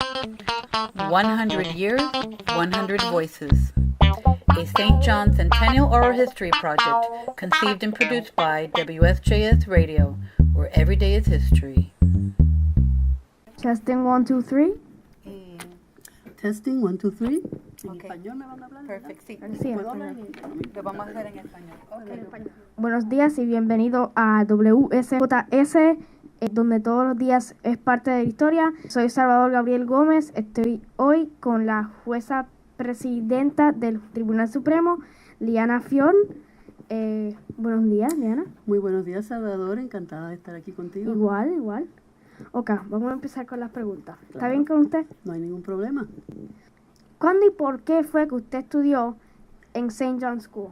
100 Years, 100 Voices. A St. John Centennial Oral History project conceived and produced by WSJS Radio, where every day is history. Testing 1, 2, 3. Testing 1, 2, 3. ¿En Ok. español me van a hablar? Perfecto, sí. Sí, ¿Puedo hablar? Lo vamos a hacer en español. Okay. Buenos días y bienvenido a WSJS, donde todos los días es parte de la historia. Soy Salvador Gabriel Gómez. Estoy hoy con la jueza presidenta del Tribunal Supremo, Liana Fior. Buenos días, Liana. Muy buenos días, Salvador. Encantada de estar aquí contigo. Igual. Ok, vamos a empezar con las preguntas. ¿Está Claro. bien con usted? No hay ningún problema. ¿Cuándo y por qué fue que usted estudió en St. John's School?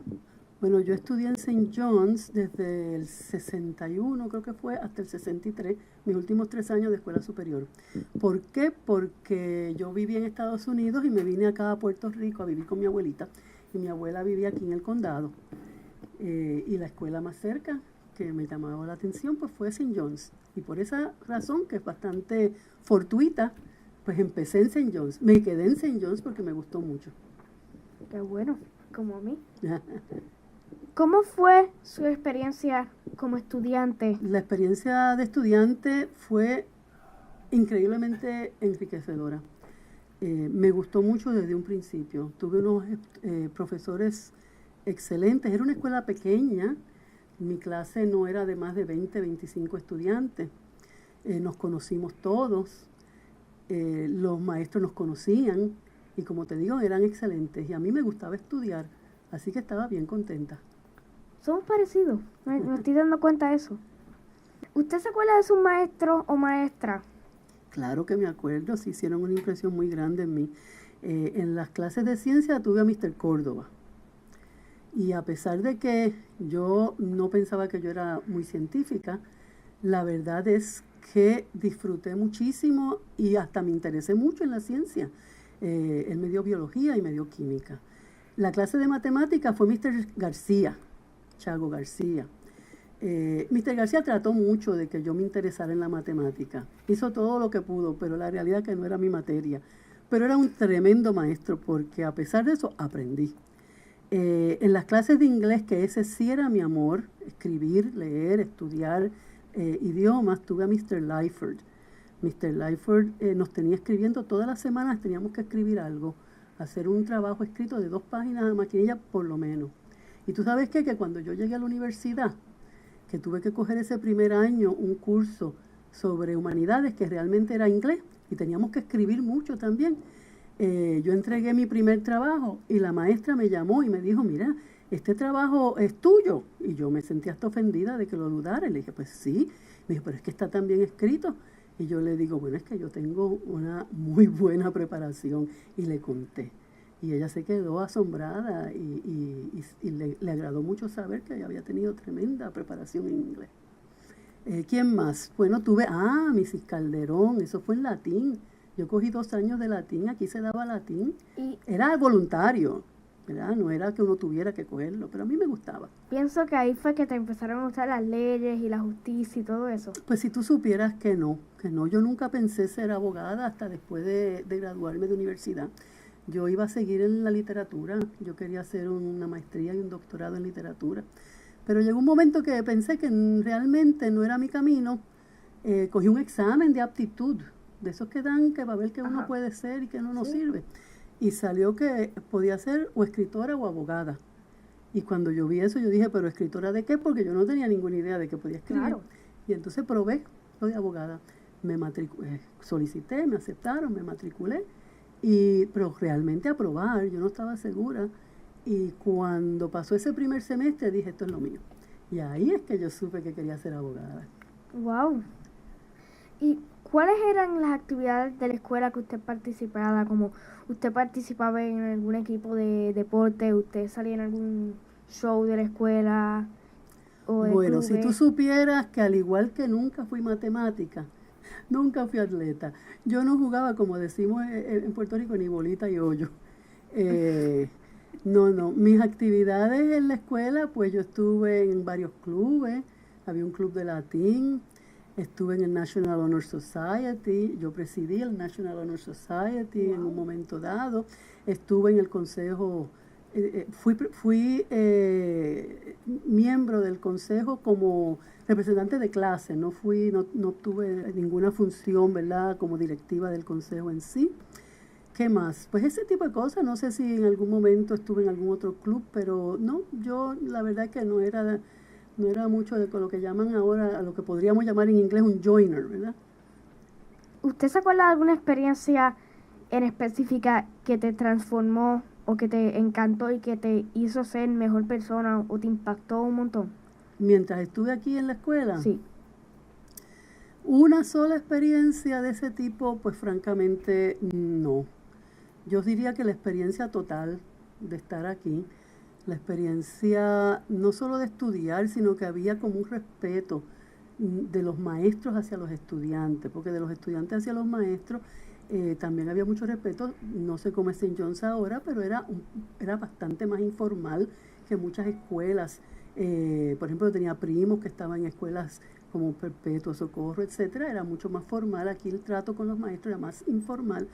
Bueno, yo estudié en St. John's desde el 61, creo que fue, hasta el 63, mis últimos 3 años de escuela superior. ¿Por qué? Porque yo viví en Estados Unidos y me vine acá a Puerto Rico a vivir con mi abuelita. Y mi abuela vivía aquí en el condado. Y la escuela más cerca que me llamaba la atención pues fue St. John's. Y por esa razón, que es bastante fortuita, pues empecé en St. John's. Me quedé en St. John's porque me gustó mucho. Qué bueno, como a mí. ¿Cómo fue su experiencia como estudiante? La experiencia de estudiante fue increíblemente enriquecedora. Me gustó mucho desde un principio. Tuve unos profesores excelentes. Era una escuela pequeña. Mi clase no era de más de 20, 25 estudiantes. Nos conocimos todos. Los maestros nos conocían. Y como te digo, eran excelentes. Y a mí me gustaba estudiar. Así que estaba bien contenta. Somos parecidos, me estoy dando cuenta de eso. ¿Usted se acuerda de su maestro o maestra? Claro que me acuerdo, sí hicieron una impresión muy grande en mí. En las clases de ciencia tuve a Mr. Córdoba. Y a pesar de que yo no pensaba que yo era muy científica, la verdad es que disfruté muchísimo y hasta me interesé mucho en la ciencia. Él me dio biología y me dio química. La clase de matemática fue Mr. García, Chago García. Mr. García trató mucho de que yo me interesara en la matemática. Hizo todo lo que pudo, pero la realidad es que no era mi materia. Pero era un tremendo maestro porque a pesar de eso aprendí. En las clases de inglés, que ese sí era mi amor, escribir, leer, estudiar idiomas, tuve a Mr. Lyford. Mr. Lyford nos tenía escribiendo todas las semanas, teníamos que escribir algo, hacer un trabajo escrito de 2 páginas a maquinilla por lo menos. Y tú sabes qué, que cuando yo llegué a la universidad, que tuve que coger ese primer año un curso sobre humanidades, que realmente era inglés, y teníamos que escribir mucho también, yo entregué mi primer trabajo y la maestra me llamó y me dijo, mira, este trabajo es tuyo. Y yo me sentí hasta ofendida de que lo dudara. Y le dije, pues sí. Me dijo, pero es que está tan bien escrito. Y yo le digo, bueno, es que yo tengo una muy buena preparación. Y le conté. Y ella se quedó asombrada y le agradó mucho saber que había tenido tremenda preparación en inglés. ¿Quién más? Bueno, tuve, Mrs. Calderón, eso fue en latín. Yo cogí 2 años de latín, aquí se daba latín. Y Era voluntario, ¿verdad? No era que uno tuviera que cogerlo, pero a mí me gustaba. pienso que ahí fue que te empezaron a gustar las leyes y la justicia y todo eso. Pues si tú supieras que no, yo nunca pensé ser abogada hasta después de graduarme de universidad. Yo iba a seguir en la literatura, yo quería hacer una maestría y un doctorado en literatura. Pero llegó un momento que pensé que realmente no era mi camino. Cogí un examen de aptitud, de esos que dan que va a ver que uno puede ser y que uno no sirve. Y salió que podía ser o escritora o abogada. Y cuando yo vi eso, yo dije, ¿pero escritora de qué? Porque yo no tenía ninguna idea de que podía escribir. Claro. Y entonces probé lo de abogada. Solicité, me aceptaron, me matriculé. Pero realmente aprobar, yo no estaba segura. Y cuando pasó ese primer semestre, dije, esto es lo mío. Y ahí es que yo supe que quería ser abogada. Wow. ¿Y cuáles eran las actividades de la escuela que usted participaba? Como usted participaba en algún equipo de deporte, usted salía en algún show de la escuela o de Bueno, si clubes? tú supieras que al igual que nunca fui matemática, nunca fui atleta. Yo no jugaba, como decimos en Puerto Rico, ni bolita y hoyo. No. Mis actividades en la escuela, pues yo estuve en varios clubes. Había un club de latín, estuve en el National Honor Society, yo presidí el National Honor Society en un momento dado, estuve en el consejo, fui miembro del consejo como representante de clase, no tuve ninguna función, ¿verdad?, como directiva del consejo en sí. ¿Qué más? Pues ese tipo de cosas. No sé si en algún momento estuve en algún otro club, pero no, yo la verdad que no era mucho de lo que llaman ahora, a lo que podríamos llamar en inglés un joiner, ¿verdad? ¿Usted se acuerda de alguna experiencia en específica que te transformó o que te encantó y que te hizo ser mejor persona o te impactó un montón? Mientras estuve aquí en la escuela. Sí. Una sola experiencia de ese tipo, pues francamente no. Yo diría que la experiencia total de estar aquí, la experiencia no solo de estudiar, sino que había como un respeto de los maestros hacia los estudiantes, porque de los estudiantes hacia los maestros también había mucho respeto. No sé cómo es St. John's ahora, pero era bastante más informal que muchas escuelas. Por ejemplo, yo tenía primos que estaban en escuelas como Perpetuo Socorro, etcétera. Era mucho más formal. Aquí el trato con los maestros era más informal,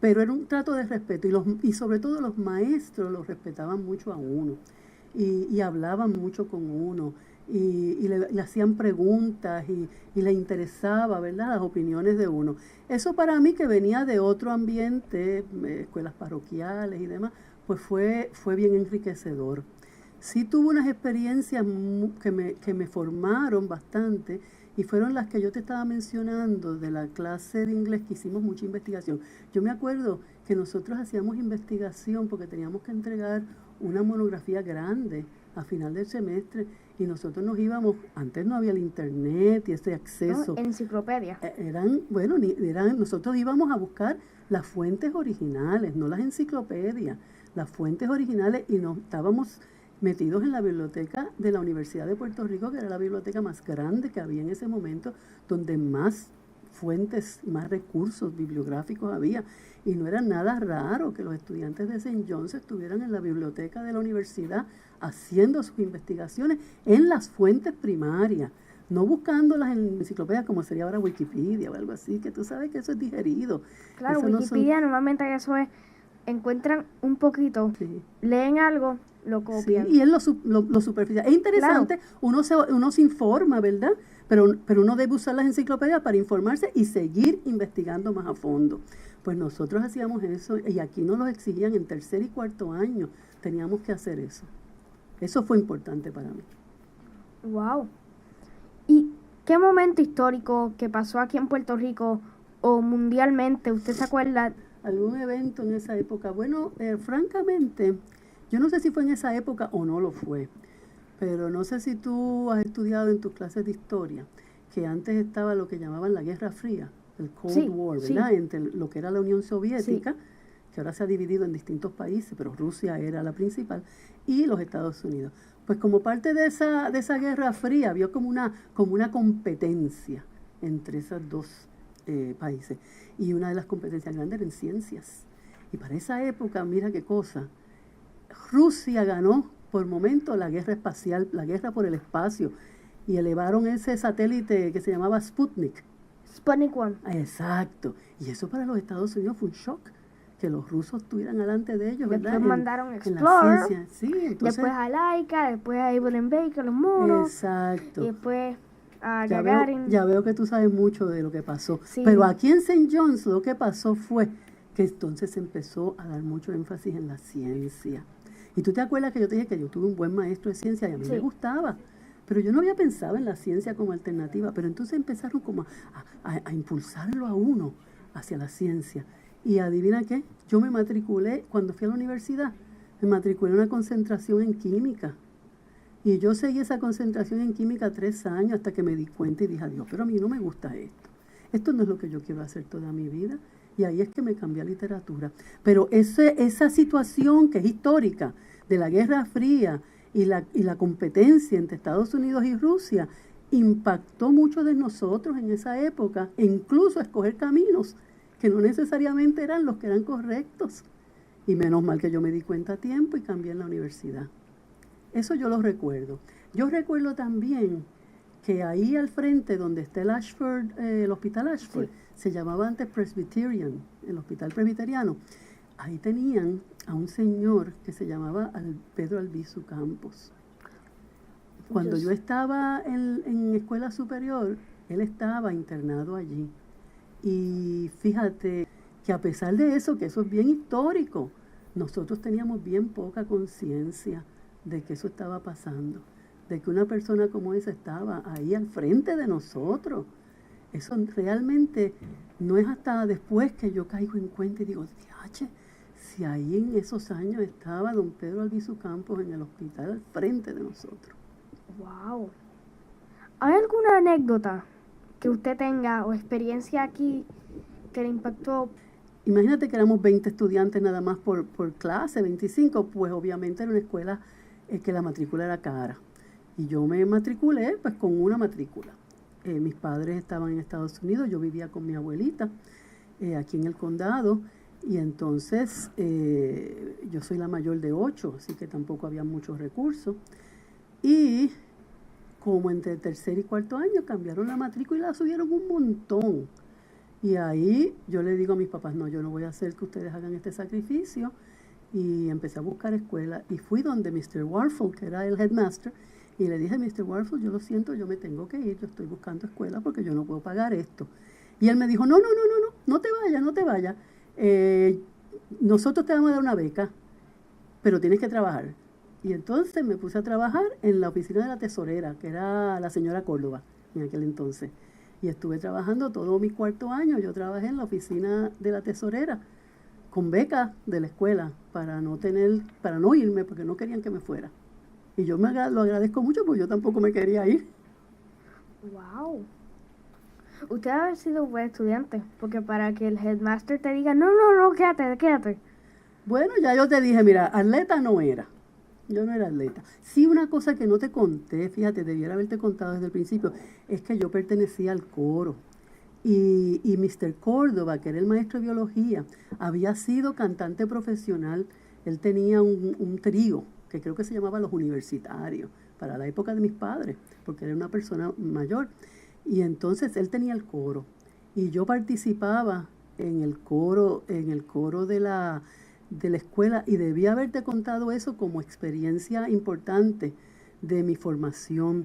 pero era un trato de respeto, y sobre todo los maestros los respetaban mucho a uno y hablaban mucho con uno y le hacían preguntas y le interesaba, ¿verdad?, las opiniones de uno. Eso para mí, que venía de otro ambiente, escuelas parroquiales y demás, pues fue bien enriquecedor. Sí tuve unas experiencias que me formaron bastante, y fueron las que yo te estaba mencionando de la clase de inglés, que hicimos mucha investigación. Yo me acuerdo que nosotros hacíamos investigación porque teníamos que entregar una monografía grande a final del semestre, y nosotros nos íbamos, antes no había el internet y ese acceso. No, enciclopedia. Nosotros íbamos a buscar las fuentes originales, no las enciclopedias, las fuentes originales, y nos estábamos metidos en la biblioteca de la Universidad de Puerto Rico, que era la biblioteca más grande que había en ese momento, donde más fuentes, más recursos bibliográficos había. Y no era nada raro que los estudiantes de St. John's estuvieran en la biblioteca de la universidad haciendo sus investigaciones en las fuentes primarias, no buscándolas en enciclopedias como sería ahora Wikipedia o algo así, que tú sabes que eso es digerido. Claro, eso Wikipedia normalmente eso es, encuentran un poquito, sí, leen algo, lo copian. Sí, y es lo superficial. Es interesante, claro. Uno se informa, ¿verdad? Pero uno debe usar las enciclopedias para informarse y seguir investigando más a fondo. Pues nosotros hacíamos eso, y aquí nos lo exigían en tercer y cuarto año. Teníamos que hacer eso. Eso fue importante para mí. Wow. ¿Y qué momento histórico que pasó aquí en Puerto Rico o mundialmente usted se acuerda? ¿Algún evento en esa época? Bueno, francamente, yo no sé si fue en esa época o no lo fue, pero no sé si tú has estudiado en tus clases de historia que antes estaba lo que llamaban la Guerra Fría, el Cold War, ¿verdad? Sí. Entre lo que era la Unión Soviética, sí, que ahora se ha dividido en distintos países, pero Rusia era la principal, y los Estados Unidos. Pues como parte de esa Guerra Fría, había como una competencia entre esos dos países. Y una de las competencias grandes era en ciencias. Y para esa época, mira qué cosa, Rusia ganó por momento la guerra espacial, la guerra por el espacio, y elevaron ese satélite que se llamaba Sputnik. Sputnik 1. Exacto. Y eso para los Estados Unidos fue un shock, que los rusos estuvieran delante de ellos, ¿verdad? Después mandaron Explorer, sí, entonces, después a Laika, después a Evelyn Baker, los monos. Exacto. Y después a Gagarin. Ya veo que tú sabes mucho de lo que pasó. Sí. Pero aquí en St. John's lo que pasó fue que entonces se empezó a dar mucho énfasis en la ciencia. Y tú te acuerdas que yo te dije que yo tuve un buen maestro de ciencia y a mí me gustaba. Pero yo no había pensado en la ciencia como alternativa. Pero entonces empezaron como a impulsarlo a uno hacia la ciencia. Y adivina qué, yo me matriculé, cuando fui a la universidad, me matriculé en una concentración en química. Y yo seguí esa concentración en química 3 años hasta que me di cuenta y dije, adiós, pero a mí no me gusta esto. Esto no es lo que yo quiero hacer toda mi vida. Y ahí es que me cambié a literatura. Pero esa situación que es histórica de la Guerra Fría y la competencia entre Estados Unidos y Rusia impactó mucho de nosotros en esa época, e incluso escoger caminos que no necesariamente eran los que eran correctos. Y menos mal que yo me di cuenta a tiempo y cambié en la universidad. Eso yo lo recuerdo. Yo recuerdo también que ahí al frente, donde está el Ashford, el Hospital Ashford, Sí. se llamaba antes Presbyterian, el Hospital Presbiteriano. Ahí tenían a un señor que se llamaba Pedro Albizu Campos. Cuando yo estaba en escuela superior, él estaba internado allí. Y fíjate que a pesar de eso, que eso es bien histórico, nosotros teníamos bien poca conciencia de que eso estaba pasando, de que una persona como esa estaba ahí al frente de nosotros. Eso realmente no es hasta después que yo caigo en cuenta y digo, diache, si ahí en esos años estaba don Pedro Albizu Campos en el hospital al frente de nosotros. Wow. ¿Hay alguna anécdota que usted tenga o experiencia aquí que le impactó? Imagínate que éramos 20 estudiantes nada más por clase, 25, pues obviamente era una escuela que la matrícula era cara. Y yo me matriculé pues con una matrícula. Mis padres estaban en Estados Unidos, yo vivía con mi abuelita aquí en el condado, y entonces yo soy la mayor de 8, así que tampoco había muchos recursos. Y como entre tercer y cuarto año cambiaron la matrícula y la subieron un montón. Y ahí yo le digo a mis papás, no, yo no voy a hacer que ustedes hagan este sacrificio. Y empecé a buscar escuela y fui donde Mr. Warfel, que era el headmaster, y le dije, Mr. Warfel, yo lo siento, yo me tengo que ir, yo estoy buscando escuela porque yo no puedo pagar esto. Y él me dijo, no te vayas. Nosotros te vamos a dar una beca, pero tienes que trabajar. Y entonces me puse a trabajar en la oficina de la tesorera, que era la señora Córdoba en aquel entonces. Y estuve trabajando todo mi cuarto año, yo trabajé en la oficina de la tesorera, con beca de la escuela, para no irme, porque no querían que me fuera. Y yo lo agradezco mucho, porque yo tampoco me quería ir. Wow. Usted debe haber sido un buen estudiante, porque para que el headmaster te diga, no, quédate. Bueno, ya yo te dije, mira, atleta no era. Yo no era atleta. Sí, una cosa que no te conté, fíjate, debiera haberte contado desde el principio, es que yo pertenecía al coro. Y Mr. Córdoba, que era el maestro de biología, había sido cantante profesional. Él tenía un trío, que creo que se llamaba Los Universitarios, para la época de mis padres, porque era una persona mayor. Y entonces él tenía el coro. Y yo participaba en el coro de la escuela, y debía haberte contado eso como experiencia importante de mi formación,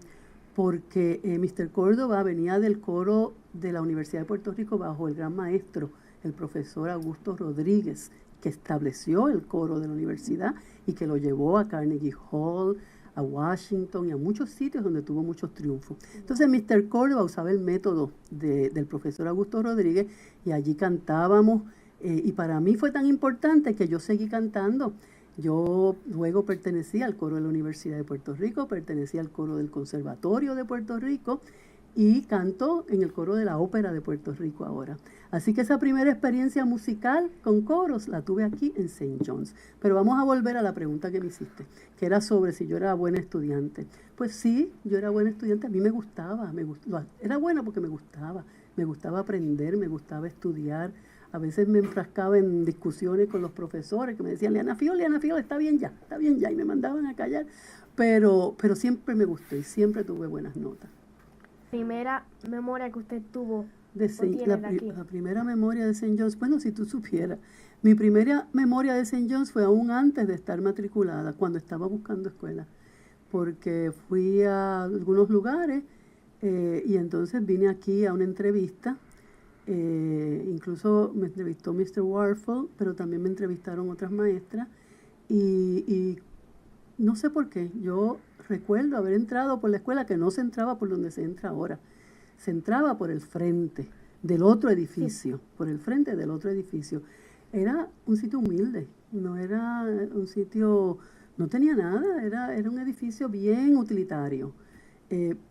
porque Mr. Córdoba venía del coro de la Universidad de Puerto Rico bajo el gran maestro, el profesor Augusto Rodríguez, que estableció el coro de la universidad y que lo llevó a Carnegie Hall, a Washington y a muchos sitios donde tuvo muchos triunfos. Entonces Mr. Córdoba usaba el método del profesor Augusto Rodríguez, y allí cantábamos, y para mí fue tan importante que yo seguí cantando. Yo luego pertenecía al coro de la Universidad de Puerto Rico, pertenecía al coro del Conservatorio de Puerto Rico, y canto en el coro de la Ópera de Puerto Rico ahora. Así que esa primera experiencia musical con coros la tuve aquí en St. John's. Pero vamos a volver a la pregunta que me hiciste, que era sobre si yo era buena estudiante. Pues sí, yo era buena estudiante, a mí me gustaba, era buena porque me gustaba aprender, me gustaba estudiar. A veces me enfrascaba en discusiones con los profesores que me decían, Leana Fiol, está bien ya, y me mandaban a callar. Pero siempre me gustó y siempre tuve buenas notas. Primera memoria que usted tuvo. La primera memoria de St. John's, bueno, si tú supieras, mi primera memoria de St. John's fue aún antes de estar matriculada, cuando estaba buscando escuela, porque fui a algunos lugares y entonces vine aquí a una entrevista. Incluso me entrevistó Mr. Warfel, pero también me entrevistaron otras maestras, y no sé por qué, yo recuerdo haber entrado por la escuela, que no se entraba por donde se entra ahora, se entraba por el frente del otro edificio, por el frente del otro edificio. Era un sitio humilde, no era un sitio, no tenía nada, era un edificio bien utilitario.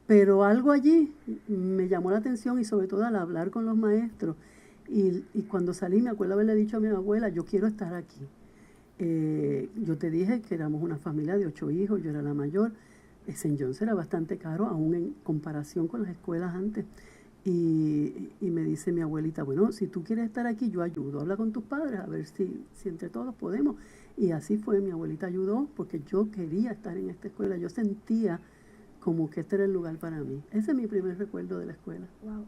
Pero algo allí me llamó la atención, y sobre todo al hablar con los maestros, y cuando salí me acuerdo haberle dicho a mi abuela, yo quiero estar aquí. Yo te dije que éramos una familia de 8 hijos, yo era la mayor. St. John's era bastante caro, aún en comparación con las escuelas antes. Y me dice mi abuelita, bueno, si tú quieres estar aquí, yo ayudo, habla con tus padres a ver si entre todos podemos. Y así fue, mi abuelita ayudó porque yo quería estar en esta escuela, yo sentía como que este era el lugar para mí. Ese es mi primer recuerdo de la escuela. Wow.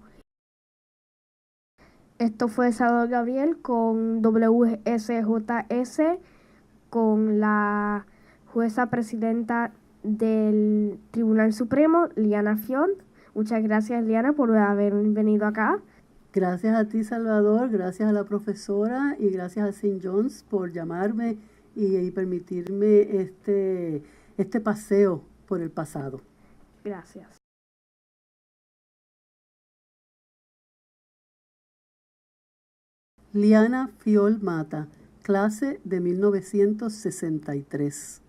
Esto fue Salvador Gabriel con WSJS, con la jueza presidenta del Tribunal Supremo, Liana Fiont. Muchas gracias, Liana, por haber venido acá. Gracias a ti, Salvador, gracias a la profesora y gracias a St. John's por llamarme y permitirme este paseo por el pasado. Gracias. Liana Fiol Mata, clase de 1963.